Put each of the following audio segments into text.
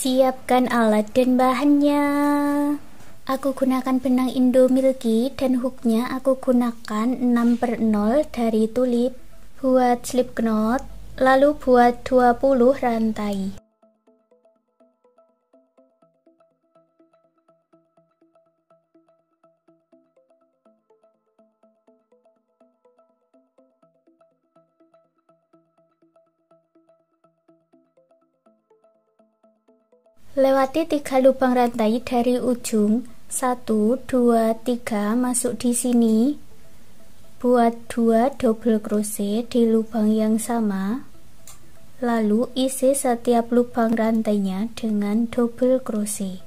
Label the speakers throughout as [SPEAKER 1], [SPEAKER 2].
[SPEAKER 1] Siapkan alat dan bahannya. Aku gunakan benang Indomilky dan hooknya aku gunakan 6/0 dari tulip. Buat slip knot, lalu buat 20 rantai. Lewati 3 lubang rantai dari ujung 1, 2, 3 masuk di sini. Buat 2 double crochet di lubang yang sama. Lalu isi setiap lubang rantainya dengan double crochet.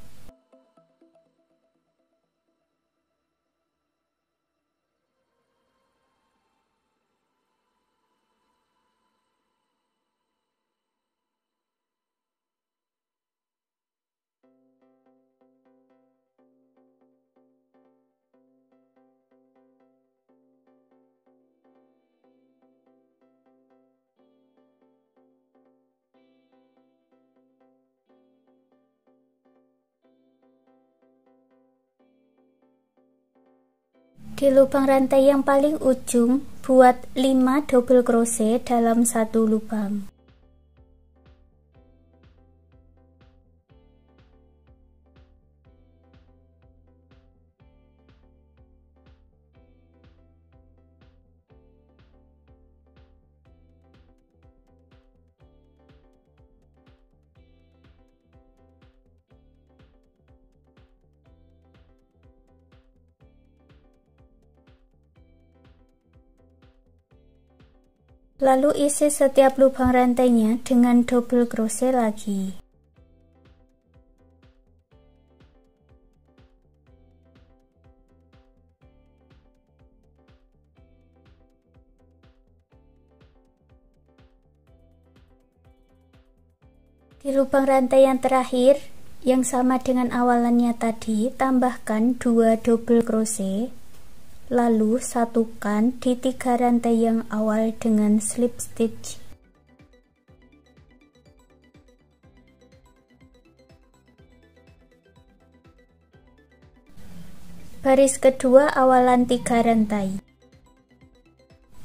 [SPEAKER 1] Di lubang rantai yang paling ujung, buat 5 double crochet dalam satu lubang. Lalu isi setiap lubang rantainya dengan double crochet lagi. Di lubang rantai yang terakhir, yang sama dengan awalannya tadi, tambahkan 2 double crochet. Lalu satukan di 3 rantai yang awal dengan slip stitch. Baris kedua awalan 3 rantai.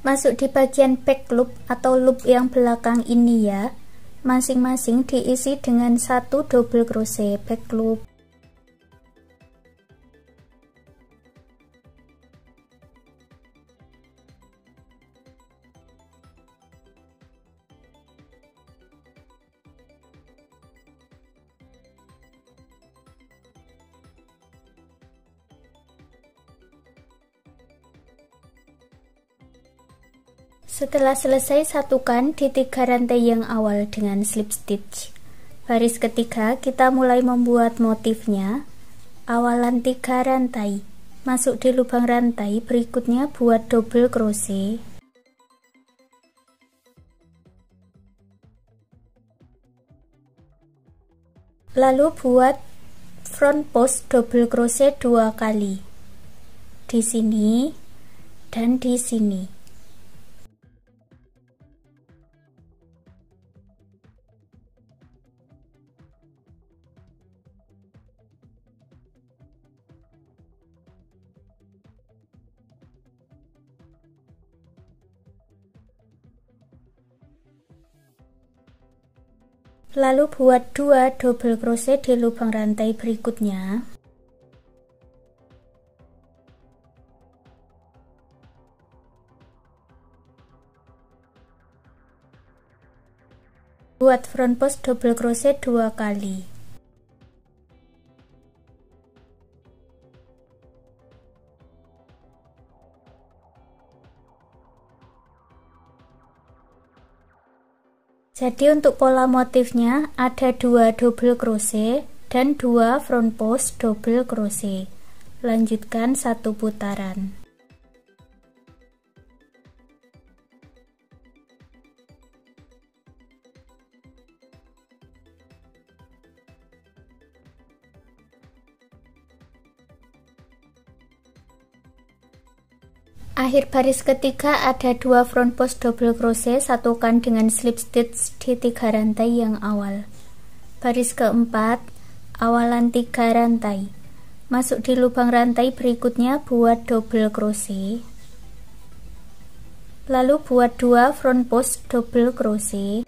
[SPEAKER 1] Masuk di bagian back loop atau loop yang belakang ini ya. Masing-masing diisi dengan 1 double crochet back loop. Setelah selesai, satukan di 3 rantai yang awal dengan slip stitch. Baris ketiga kita mulai membuat motifnya. Awalan 3 rantai, masuk di lubang rantai berikutnya buat double crochet. Lalu buat front post double crochet 2 kali. Di sini dan di sini. Lalu buat 2 double crochet di lubang rantai berikutnya. Buat front post double crochet 2 kali. Jadi untuk pola motifnya ada 2 double crochet dan 2 front post double crochet. Lanjutkan 1 putaran. Akhir baris ketiga ada 2 front post double crochet, satukan dengan slip stitch di 3 rantai yang awal. Baris keempat, awalan 3 rantai. Masuk di lubang rantai berikutnya, buat double crochet. Lalu buat 2 front post double crochet.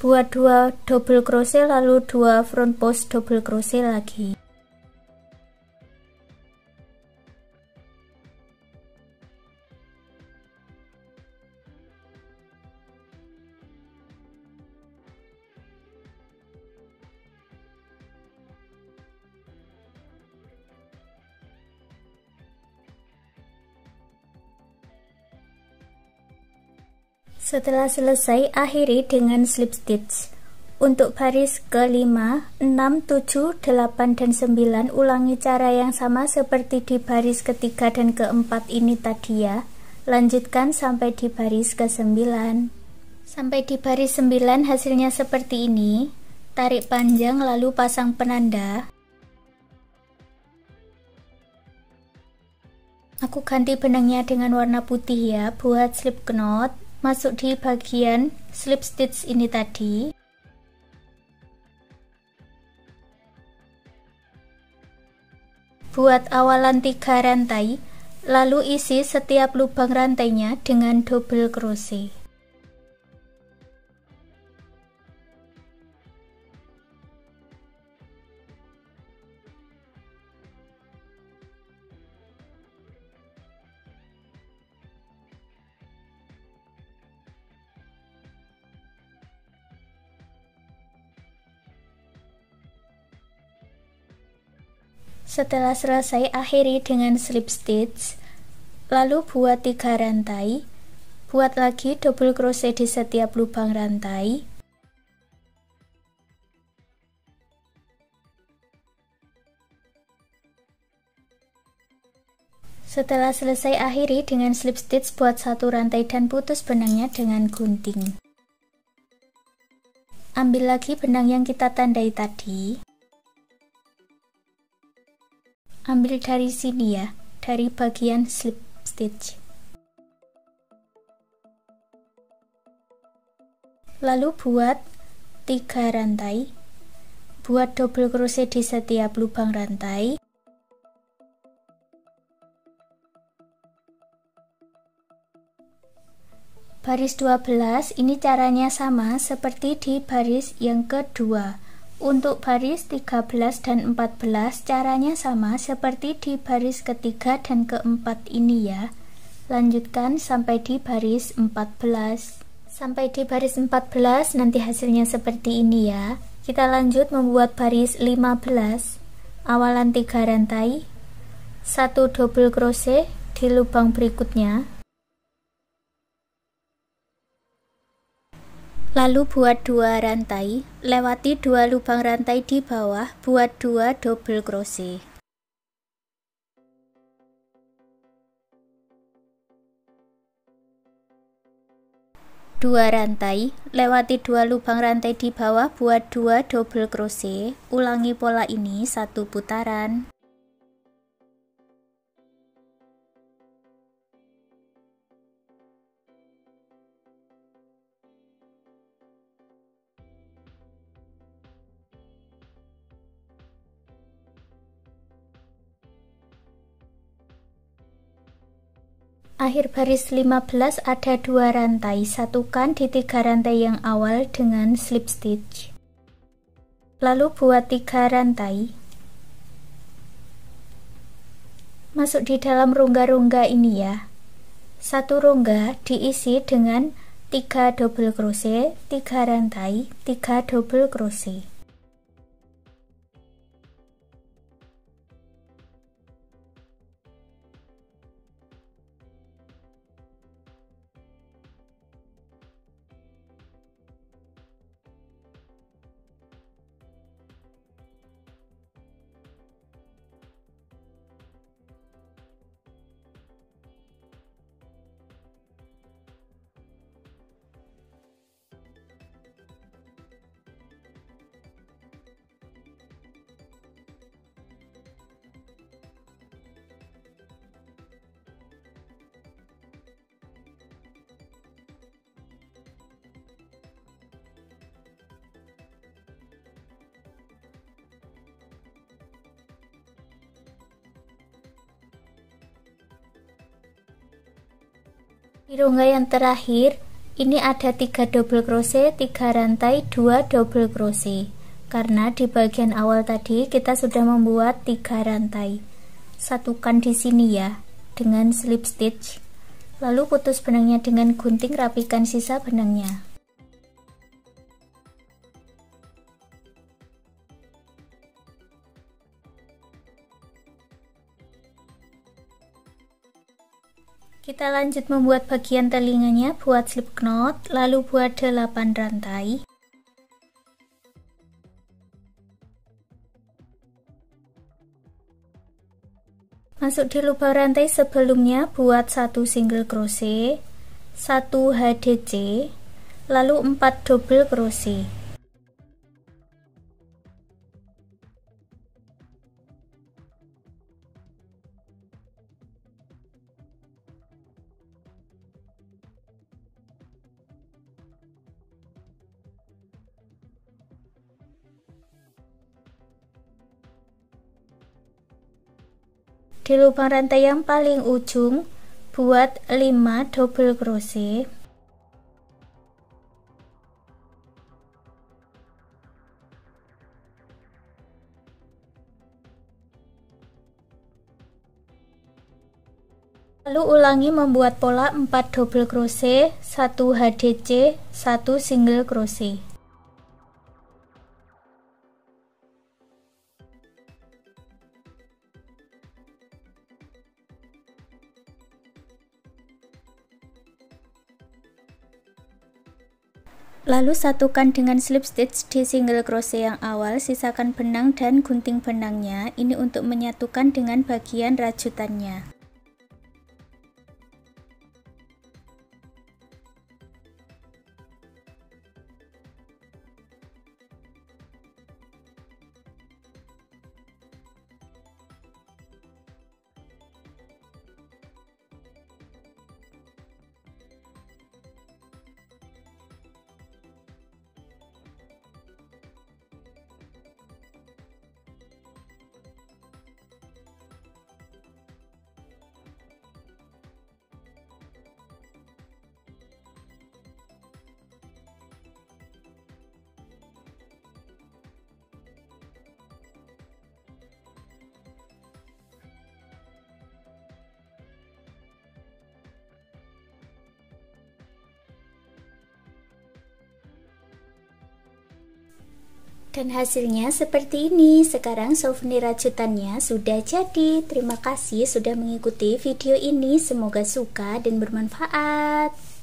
[SPEAKER 1] Buat 2 double crochet lalu 2 front post double crochet lagi. Setelah selesai, akhiri dengan slip stitch. Untuk baris ke-5, 6, 7, 8, dan 9 ulangi cara yang sama seperti di baris ketiga dan keempat ini tadi ya. Lanjutkan sampai di baris ke-9. Sampai di baris 9 hasilnya seperti ini. Tarik panjang lalu pasang penanda. Aku ganti benangnya dengan warna putih ya, buat slip knot. Masuk di bagian slip stitch ini tadi. Buat awalan 3 rantai, lalu isi setiap lubang rantainya dengan double crochet. Setelah selesai, akhiri dengan slip stitch. Lalu buat 3 rantai. Buat lagi double crochet di setiap lubang rantai. Setelah selesai, akhiri dengan slip stitch, buat 1 rantai dan putus benangnya dengan gunting. Ambil lagi benang yang kita tandai tadi. Ambil dari sini ya, dari bagian slip stitch. Lalu buat 3 rantai. Buat double crochet di setiap lubang rantai. Baris 12 ini caranya sama seperti di baris yang kedua. Untuk baris 13 dan 14 caranya sama seperti di baris ketiga dan keempat ini ya. Lanjutkan sampai di baris 14. Sampai di baris 14 nanti hasilnya seperti ini ya. Kita lanjut membuat baris 15. Awalan 3 rantai, 1 double crochet di lubang berikutnya. Lalu buat 2 rantai, lewati 2 lubang rantai di bawah, buat 2 double crochet. Dua rantai, lewati 2 lubang rantai di bawah, buat 2 double crochet. Ulangi pola ini 1 putaran. Akhir baris 15 ada 2 rantai, satukan di 3 rantai yang awal dengan slip stitch. Lalu buat 3 rantai. Masuk di dalam rongga-rongga ini ya. 1 rongga diisi dengan 3 double crochet, 3 rantai, 3 double crochet. Di rongga yang terakhir, ini ada 3 double crochet, 3 rantai, 2 double crochet. Karena di bagian awal tadi kita sudah membuat 3 rantai. Satukan di sini ya, dengan slip stitch. Lalu putus benangnya dengan gunting, rapikan sisa benangnya. Kita lanjut membuat bagian telinganya, buat slip knot, lalu buat 8 rantai. Masuk di lubang rantai sebelumnya, buat 1 single crochet, 1 HDC, lalu 4 double crochet. Di lubang rantai yang paling ujung, buat 5 double crochet. Lalu ulangi membuat pola 4 double crochet, 1 HDC, 1 single crochet. Lalu satukan dengan slip stitch di single crochet yang awal, sisakan benang dan gunting benangnya, ini untuk menyatukan dengan bagian rajutannya. Dan hasilnya seperti ini. Sekarang souvenir rajutannya sudah jadi. Terima kasih sudah mengikuti video ini. Semoga suka dan bermanfaat.